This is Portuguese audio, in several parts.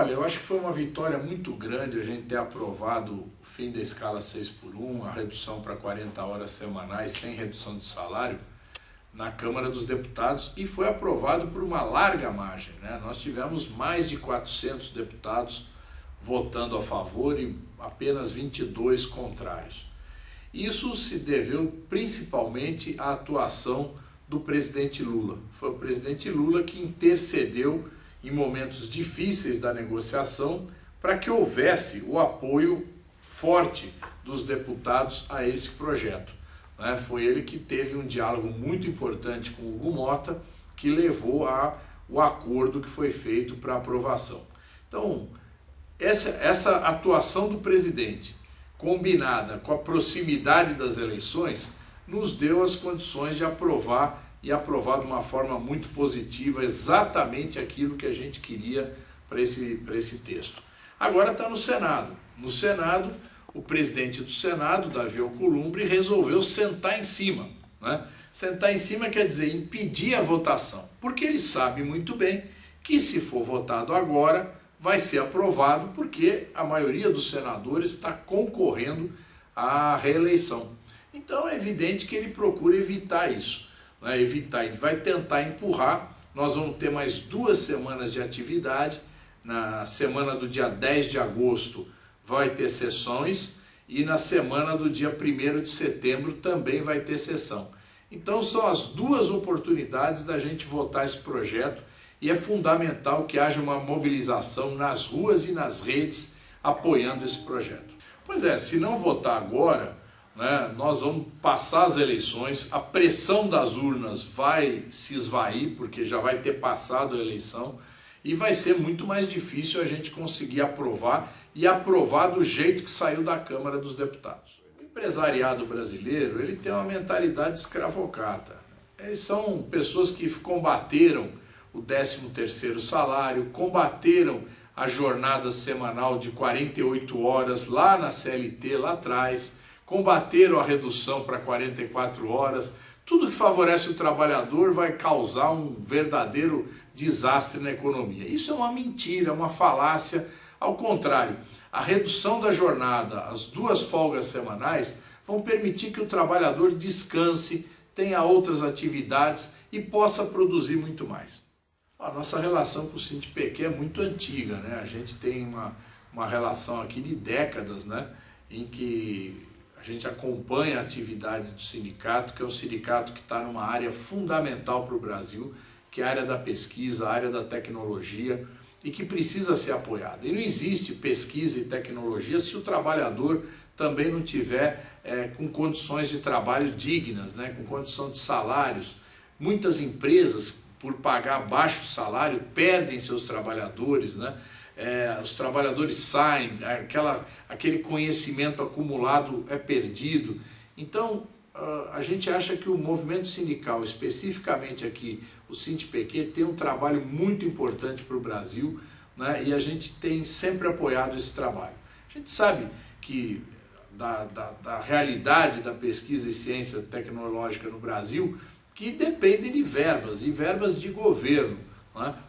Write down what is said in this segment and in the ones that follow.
Olha, eu acho que foi uma vitória muito grande a gente ter aprovado o fim da escala 6x1, a redução para 40 horas semanais sem redução de salário na Câmara dos Deputados, e foi aprovado por uma larga margem, né? Nós tivemos mais de 400 deputados votando a favor e apenas 22 contrários. Isso se deveu principalmente à atuação do presidente Lula. Foi o presidente Lula que intercedeu em momentos difíceis da negociação para que houvesse o apoio forte dos deputados a esse projeto. Foi ele que teve um diálogo muito importante com o Hugo Mota, que levou ao acordo que foi feito para aprovação. Então, essa atuação do presidente, combinada com a proximidade das eleições, nos deu as condições de aprovar e aprovar de uma forma muito positiva exatamente aquilo que a gente queria para esse texto. Agora está no Senado. No Senado, o presidente do Senado, Davi Alcolumbre, resolveu sentar em cima. Sentar em cima quer dizer impedir a votação, porque ele sabe muito bem que se for votado agora, vai ser aprovado, porque a maioria dos senadores está concorrendo à reeleição. Então é evidente que ele procura evitar isso. Ele vai tentar empurrar. Nós vamos ter mais 2 semanas de atividade. Na semana do dia 10 de agosto vai ter sessões e na semana do dia 1º de setembro também vai ter sessão. Então são as 2 oportunidades da gente votar esse projeto e é fundamental que haja uma mobilização nas ruas e nas redes apoiando esse projeto. Pois é, se não votar agora, nós vamos passar as eleições, a pressão das urnas vai se esvair, porque já vai ter passado a eleição, e vai ser muito mais difícil a gente conseguir aprovar, e aprovar do jeito que saiu da Câmara dos Deputados. O empresariado brasileiro, ele tem uma mentalidade escravocrata. Eles são pessoas que combateram o 13º salário, combateram a jornada semanal de 48 horas lá na CLT, lá atrás, combateram a redução para 44 horas. Tudo que favorece o trabalhador vai causar um verdadeiro desastre na economia. Isso é uma mentira, uma falácia. Ao contrário, a redução da jornada, as 2 folgas semanais, vão permitir que o trabalhador descanse, tenha outras atividades e possa produzir muito mais. A nossa relação com o Sindipq é muito antiga, A gente tem uma relação aqui de décadas, em que a gente acompanha a atividade do sindicato, que é um sindicato que está numa área fundamental para o Brasil, que é a área da pesquisa, a área da tecnologia, e que precisa ser apoiada. E não existe pesquisa e tecnologia se o trabalhador também não tiver com condições de trabalho dignas, com condição de salários. Muitas empresas, por pagar baixo salário, perdem seus trabalhadores, os trabalhadores saem, aquele conhecimento acumulado é perdido. Então, a gente acha que o movimento sindical, especificamente aqui, o Sindipq, tem um trabalho muito importante para o Brasil, e a gente tem sempre apoiado esse trabalho. A gente sabe que da realidade da pesquisa e ciência tecnológica no Brasil, que dependem de verbas, e verbas de governo.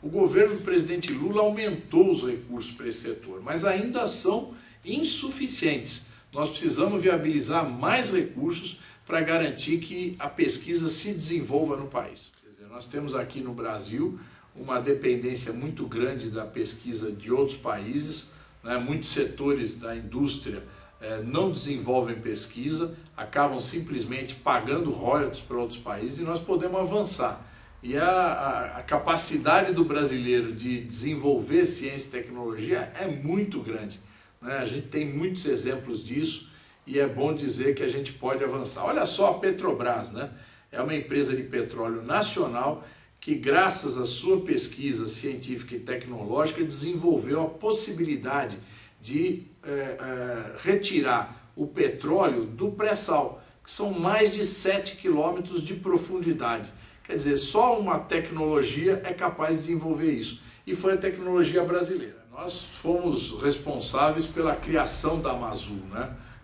O governo do presidente Lula aumentou os recursos para esse setor, mas ainda são insuficientes. Nós precisamos viabilizar mais recursos para garantir que a pesquisa se desenvolva no país. Quer dizer, nós temos aqui no Brasil uma dependência muito grande da pesquisa de outros países, Muitos setores da indústria não desenvolvem pesquisa, acabam simplesmente pagando royalties para outros países, e nós podemos avançar. E a capacidade do brasileiro de desenvolver ciência e tecnologia é muito grande. A gente tem muitos exemplos disso e é bom dizer que a gente pode avançar. Olha só a Petrobras, é uma empresa de petróleo nacional que, graças à sua pesquisa científica e tecnológica, desenvolveu a possibilidade de retirar o petróleo do pré-sal, que são mais de 7 quilômetros de profundidade. Quer dizer, só uma tecnologia é capaz de desenvolver isso. E foi a tecnologia brasileira. Nós fomos responsáveis pela criação da Amazul,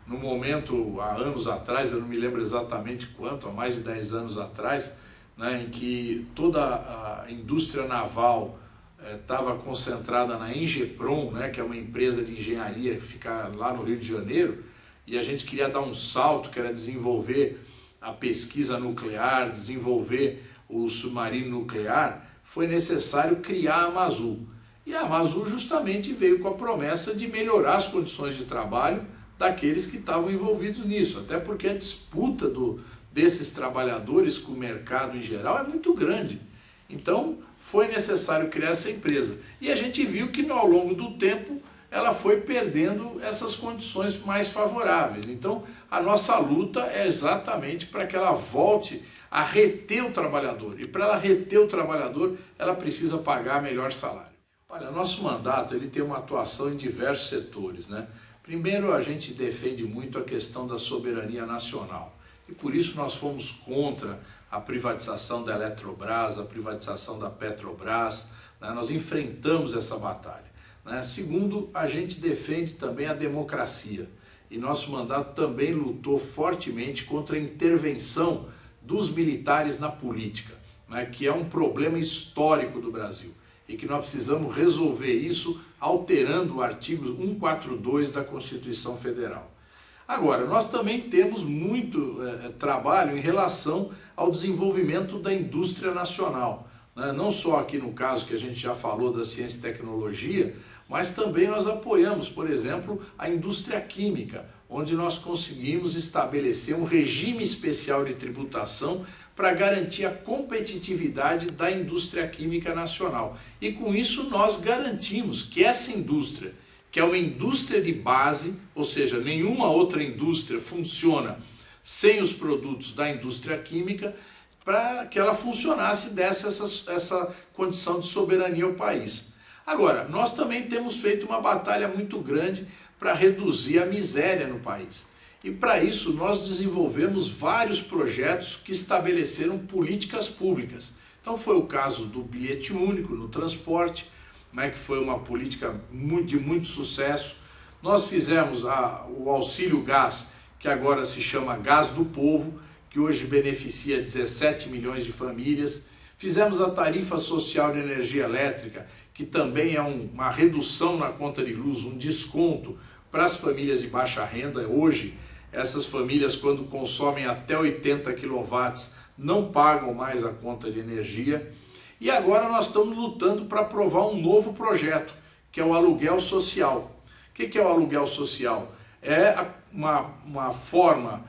No momento, há anos atrás, eu não me lembro exatamente quanto, há mais de 10 anos atrás, em que toda a indústria naval estava concentrada na Engeprom, né, que é uma empresa de engenharia que fica lá no Rio de Janeiro, e a gente queria dar um salto, que era desenvolver a pesquisa nuclear, desenvolver o submarino nuclear, foi necessário criar a Amazul. E a Amazul justamente veio com a promessa de melhorar as condições de trabalho daqueles que estavam envolvidos nisso, até porque a disputa desses trabalhadores com o mercado em geral é muito grande. Então foi necessário criar essa empresa. E a gente viu que ao longo do tempo ela foi perdendo essas condições mais favoráveis. Então a nossa luta é exatamente para que ela volte a reter o trabalhador. E para ela reter o trabalhador, ela precisa pagar melhor salário. Olha, nosso mandato ele tem uma atuação em diversos setores, né? Primeiro, a gente defende muito a questão da soberania nacional. E por isso nós fomos contra a privatização da Eletrobras, a privatização da Petrobras, né? Nós enfrentamos essa batalha, né? Segundo, a gente defende também a democracia. E nosso mandato também lutou fortemente contra a intervenção dos militares na política, né? Que é um problema histórico do Brasil. E que nós precisamos resolver isso alterando o artigo 142 da Constituição Federal. Agora, nós também temos muito trabalho em relação ao desenvolvimento da indústria nacional, né? Não só aqui no caso que a gente já falou da ciência e tecnologia, mas também nós apoiamos, por exemplo, a indústria química, onde nós conseguimos estabelecer um regime especial de tributação para garantir a competitividade da indústria química nacional. E com isso nós garantimos que essa indústria, que é uma indústria de base, ou seja, nenhuma outra indústria funciona sem os produtos da indústria química, para que ela funcionasse e desse essa condição de soberania ao país. Agora, nós também temos feito uma batalha muito grande para reduzir a miséria no país. E para isso nós desenvolvemos vários projetos que estabeleceram políticas públicas. Então foi o caso do bilhete único no transporte, né, que foi uma política de muito sucesso. Nós fizemos o auxílio gás, que agora se chama Gás do Povo, que hoje beneficia 17 milhões de famílias. Fizemos a tarifa social de energia elétrica, que também é uma redução na conta de luz, um desconto para as famílias de baixa renda. Hoje, essas famílias, quando consomem até 80 kW, não pagam mais a conta de energia. E agora nós estamos lutando para aprovar um novo projeto, que é o aluguel social. O que é o aluguel social? É uma forma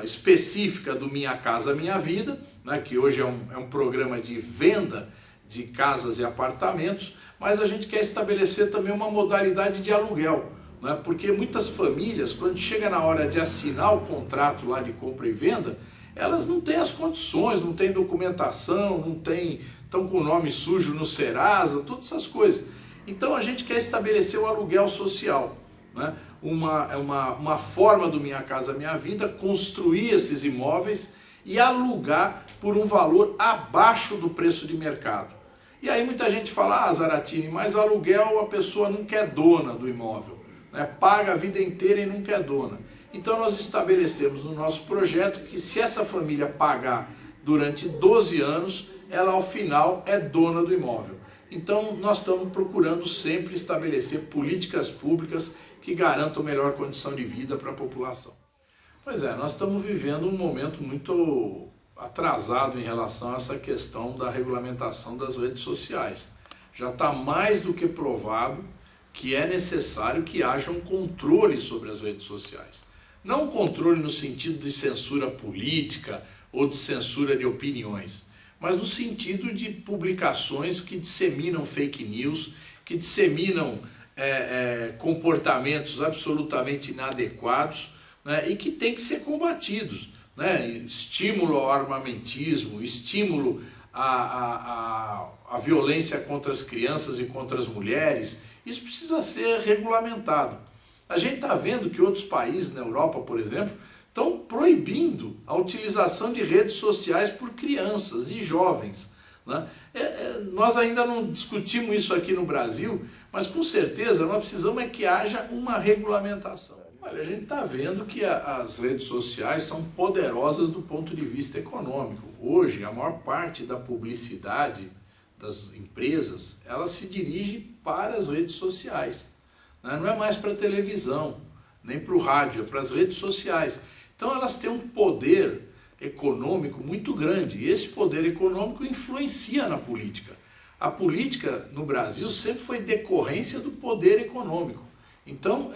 específica do Minha Casa Minha Vida, né, que hoje é um programa de venda de casas e apartamentos, mas a gente quer estabelecer também uma modalidade de aluguel, né, porque muitas famílias, quando chega na hora de assinar o contrato lá de compra e venda, elas não têm as condições, não têm documentação, estão com o nome sujo no Serasa, todas essas coisas. Então a gente quer estabelecer o aluguel social, né? Uma forma do Minha Casa Minha Vida, construir esses imóveis e alugar por um valor abaixo do preço de mercado. E aí muita gente fala, Zaratini, mas aluguel a pessoa nunca é dona do imóvel, né? Paga a vida inteira e nunca é dona. Então nós estabelecemos no nosso projeto que se essa família pagar durante 12 anos, ela ao final é dona do imóvel. Então nós estamos procurando sempre estabelecer políticas públicas que garantam melhor condição de vida para a população. Pois é, nós estamos vivendo um momento muito atrasado em relação a essa questão da regulamentação das redes sociais. Já está mais do que provado que é necessário que haja um controle sobre as redes sociais. Não um controle no sentido de censura política ou de censura de opiniões, mas no sentido de publicações que disseminam fake news, que disseminam comportamentos absolutamente inadequados, né, e que tem que ser combatidos, né? Estímulo ao armamentismo, estímulo à violência contra as crianças e contra as mulheres, isso precisa ser regulamentado. A gente está vendo que outros países, na Europa, por exemplo, estão proibindo a utilização de redes sociais por crianças e jovens, né? Nós ainda não discutimos isso aqui no Brasil, mas com certeza nós precisamos que haja uma regulamentação. Olha, a gente está vendo que as redes sociais são poderosas do ponto de vista econômico. Hoje, a maior parte da publicidade das empresas, ela se dirige para as redes sociais, né? Não é mais para a televisão, nem para o rádio, é para as redes sociais. Então elas têm um poder econômico muito grande, e esse poder econômico influencia na política. A política no Brasil sempre foi decorrência do poder econômico. Então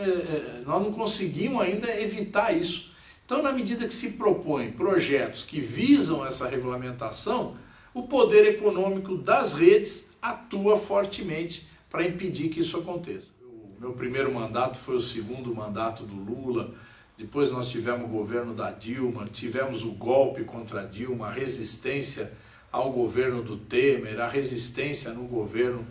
nós não conseguimos ainda evitar isso. Então, na medida que se propõem projetos que visam essa regulamentação, o poder econômico das redes atua fortemente para impedir que isso aconteça. O meu primeiro mandato foi o segundo mandato do Lula, depois nós tivemos o governo da Dilma, tivemos o golpe contra a Dilma, a resistência ao governo do Temer, a resistência no governo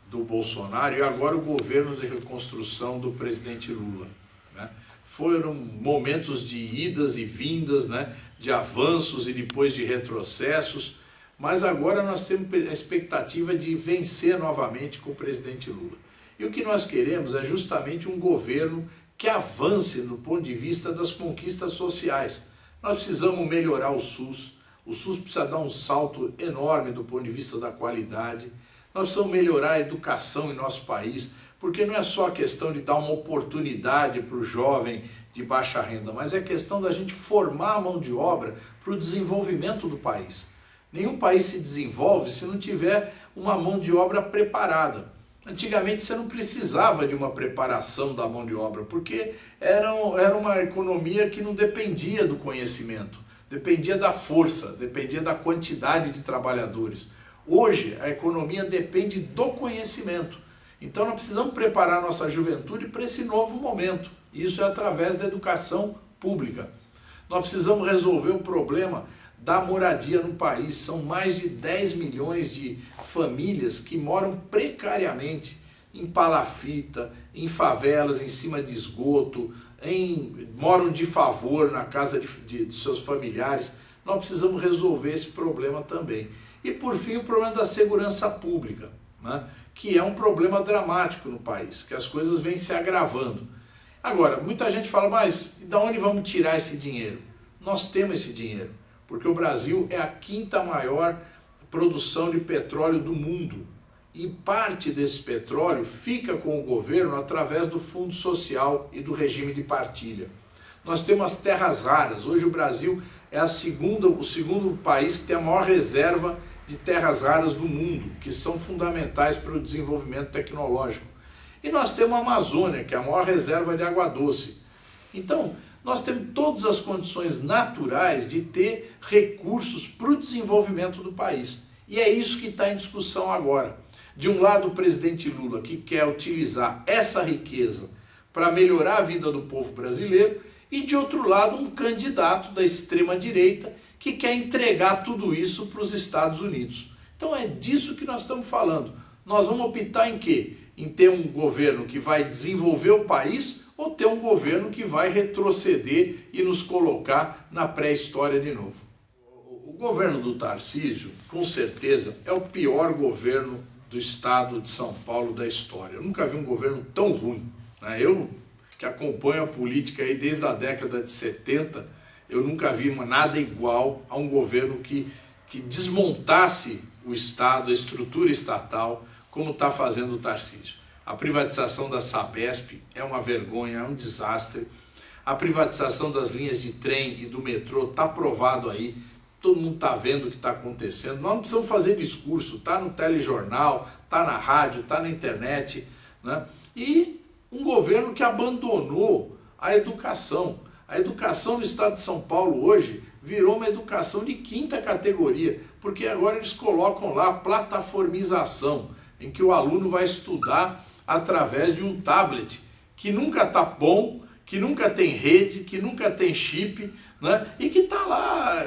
do Bolsonaro e agora o governo de reconstrução do presidente Lula, né? Foram momentos de idas e vindas, né? De avanços e depois de retrocessos, mas agora nós temos a expectativa de vencer novamente com o presidente Lula. E o que nós queremos é justamente um governo que avance no ponto de vista das conquistas sociais. Nós precisamos melhorar o SUS precisa dar um salto enorme do ponto de vista da qualidade, nós precisamos melhorar a educação em nosso país, porque não é só a questão de dar uma oportunidade para o jovem de baixa renda, mas é questão da gente formar a mão de obra para o desenvolvimento do país. Nenhum país se desenvolve se não tiver uma mão de obra preparada. Antigamente você não precisava de uma preparação da mão de obra, porque era uma economia que não dependia do conhecimento, dependia da força, dependia da quantidade de trabalhadores. Hoje a economia depende do conhecimento. Então nós precisamos preparar nossa juventude para esse novo momento. Isso é através da educação pública. Nós precisamos resolver o problema da moradia no país. São mais de 10 milhões de famílias que moram precariamente em palafita, em favelas, em cima de esgoto, moram de favor na casa de seus familiares. Nós precisamos resolver esse problema também. E por fim o problema da segurança pública, né? Que é um problema dramático no país, que as coisas vêm se agravando. Agora, muita gente fala, mas de onde vamos tirar esse dinheiro? Nós temos esse dinheiro, porque o Brasil é a quinta maior produção de petróleo do mundo. E parte desse petróleo fica com o governo através do Fundo Social e do regime de partilha. Nós temos as terras raras. Hoje o Brasil é o segundo país que tem a maior reserva de terras raras do mundo, que são fundamentais para o desenvolvimento tecnológico. E nós temos a Amazônia, que é a maior reserva de água doce. Então, nós temos todas as condições naturais de ter recursos para o desenvolvimento do país. E é isso que está em discussão agora. De um lado, o presidente Lula, que quer utilizar essa riqueza para melhorar a vida do povo brasileiro, e de outro lado, um candidato da extrema-direita que quer entregar tudo isso para os Estados Unidos. Então é disso que nós estamos falando. Nós vamos optar em quê? Em ter um governo que vai desenvolver o país ou ter um governo que vai retroceder e nos colocar na pré-história de novo? O governo do Tarcísio, com certeza, é o pior governo do estado de São Paulo da história. Eu nunca vi um governo tão ruim, né? Eu que acompanho a política aí desde a década de 70, eu nunca vi nada igual a um governo que desmontasse o Estado, a estrutura estatal, como está fazendo o Tarcísio. A privatização da Sabesp é uma vergonha, é um desastre. A privatização das linhas de trem e do metrô está provado aí, todo mundo está vendo o que está acontecendo. Nós não precisamos fazer discurso, está no telejornal, está na rádio, está na internet, né? E um governo que abandonou a educação. A educação no estado de São Paulo hoje virou uma educação de quinta categoria, porque agora eles colocam lá plataformização, em que o aluno vai estudar através de um tablet, que nunca está bom, que nunca tem rede, que nunca tem chip, né? E que está lá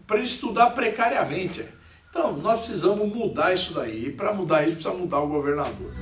para ele estudar precariamente. Então, nós precisamos mudar isso daí, e para mudar isso precisa mudar o governador.